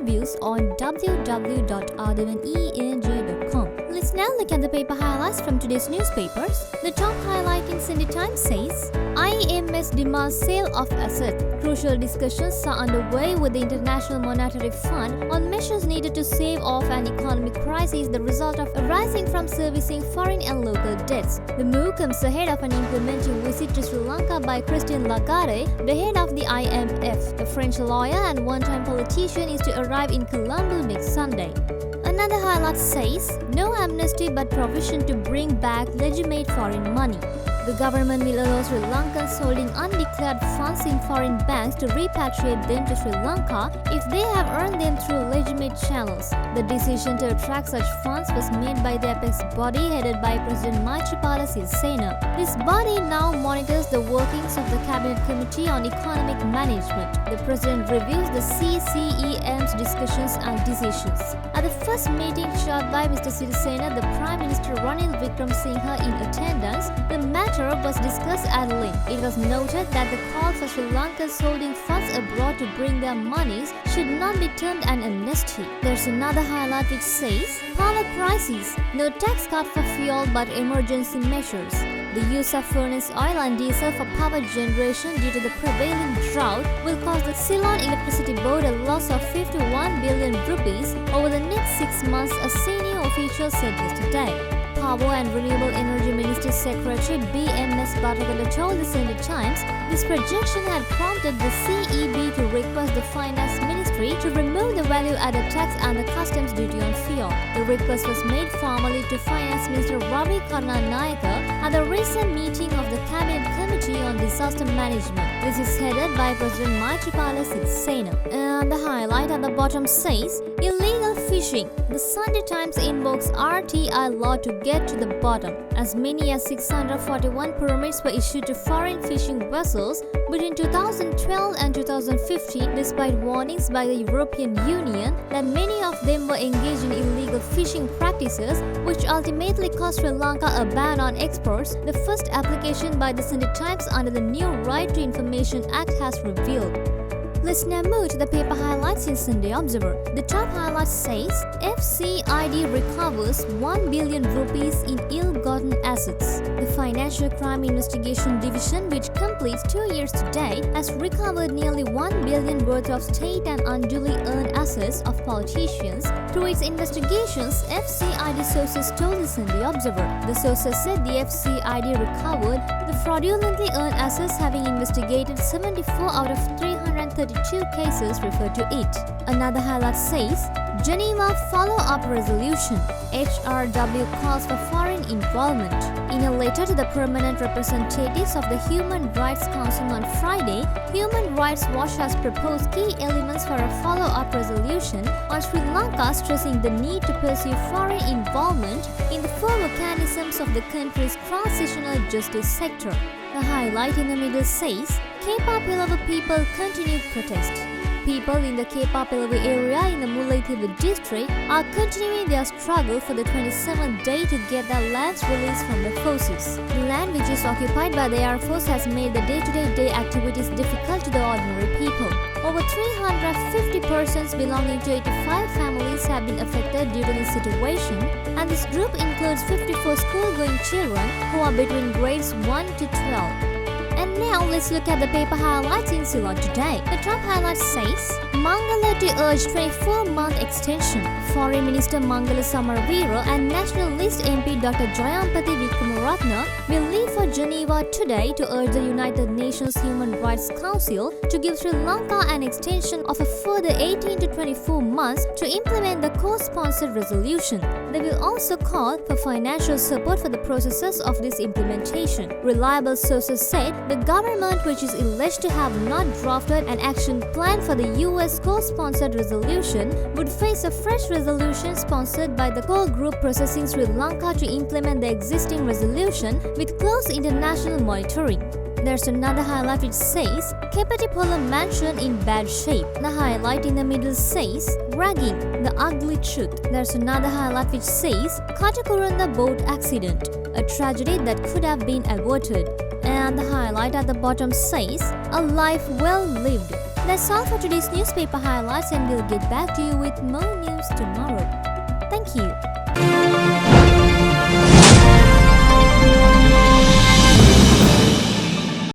reviews on www.ardavanenj.com. Let's now look at the paper highlights from today's newspapers. The top highlight in Sunday Times says, IMS demands sale of assets. Crucial discussions are underway with the International Monetary Fund on measures needed to stave off an economic crisis the result of arising from servicing foreign and local debts. The move comes ahead of an implementing visit to Sri Lanka by Christine Lagarde, the head of the IMF. The French lawyer and one-time politician is to arrive in Colombo next Sunday. Another highlight says, no amnesty but provision to bring back legitimate foreign money. The government will allow Sri Lankans holding undeclared funds in foreign banks to repatriate them to Sri Lanka if they have earned them through legitimate channels. The decision to attract such funds was made by the apex body headed by President Maithripala Sirisena. This body now monitors the workings of the Cabinet Committee on Economic Management. The President reviews the CCEM's discussions and decisions. At the first meeting chaired by Mr. Sirisena, the Prime Minister Ranil Wickremesinghe in attendance, the matter was discussed at length. It was noted that the call for Sri Lankans holding funds abroad to bring their monies should not be termed an amnesty. There's another highlight which says, power crisis, no tax cut for fuel but emergency measures. The use of furnace oil and diesel for power generation due to the prevailing drought will cause the Ceylon Electricity Board a loss of 51 billion rupees over the next 6 months, a senior official said yesterday. Power and Renewable Energy Ministry Secretary BMS Bhattakala told the Sunday Times this projection had prompted the CEB to request the Finance Ministry to remove the value-added tax and the customs duty on fuel. The request was made formally to Finance Minister Ravi Karnanayake at the recent meeting of the Cabinet Committee on Disaster Management. This is headed by President Maithripala Sirisena. And the highlight at the bottom says, illegal fishing. The Sunday Times invokes RTI law to get to the bottom. As many as 641 permits were issued to foreign fishing vessels between 2012 and 2015, despite warnings by the European Union that many of them were engaged in illegal fishing practices, which ultimately cost Sri Lanka a ban on exports, the first application by the Sunday Times under the new Right to Information Act has revealed. Let's now move to the paper highlights in Sunday Observer. The top highlight says, FCID recovers 1 billion rupees in ill-gotten assets. The Financial Crime Investigation Division, which completes 2 years today, has recovered nearly 1 billion worth of state and unduly earned assets of politicians. Through its investigations, FCID sources told the Sunday Observer. The sources said the FCID recovered the fraudulently earned assets, having investigated 74 out of 332 cases referred to it. Another highlight says, Geneva follow-up resolution. HRW calls for foreign involvement. In a letter to the permanent representatives of the Human Rights Council on Friday, Human Rights Watch has proposed key elements for a follow-up resolution on Sri Lanka, stressing the need to pursue foreign involvement in the four mechanisms of the country's transitional justice sector. The highlight in the middle says, Kepa-Pilavu people continue protest. People in the Kepa-Pilavu area in the Mullaitivu district are continuing their struggle for the 27th day to get their lands released from the forces. The land, which is occupied by the Air Force, has made the day-to-day activities difficult to the ordinary people. Over 350 persons belonging to 85 families have been affected due to this situation, and this group includes 54 school-going children who are between grades 1 to 12. And now let's look at the paper highlights in Ceylon today. The top highlight says, Mangala to urge 24-month extension. Foreign Minister Mangala Samaraweera and Nationalist MP Dr. Jayampati Wickremaratne will leave for Geneva today to urge the United Nations Human Rights Council to give Sri Lanka an extension of a further 18 to 24 months to implement the co-sponsored resolution. They will also call for financial support for the processes of this implementation. Reliable sources said the government, which is alleged to have not drafted an action plan for the US co-sponsored resolution, would face a fresh resolution sponsored by the core group processing Sri Lanka to implement the existing resolution with close international monitoring. There's another highlight which says, Kepatipola mansion in bad shape. The highlight in the middle says, Ragging, the ugly truth. There's another highlight which says, Katakuranda boat accident, a tragedy that could have been averted. And the highlight at the bottom says, A life well lived. That's all for today's newspaper highlights, and we'll get back to you with more news tomorrow. Thank you.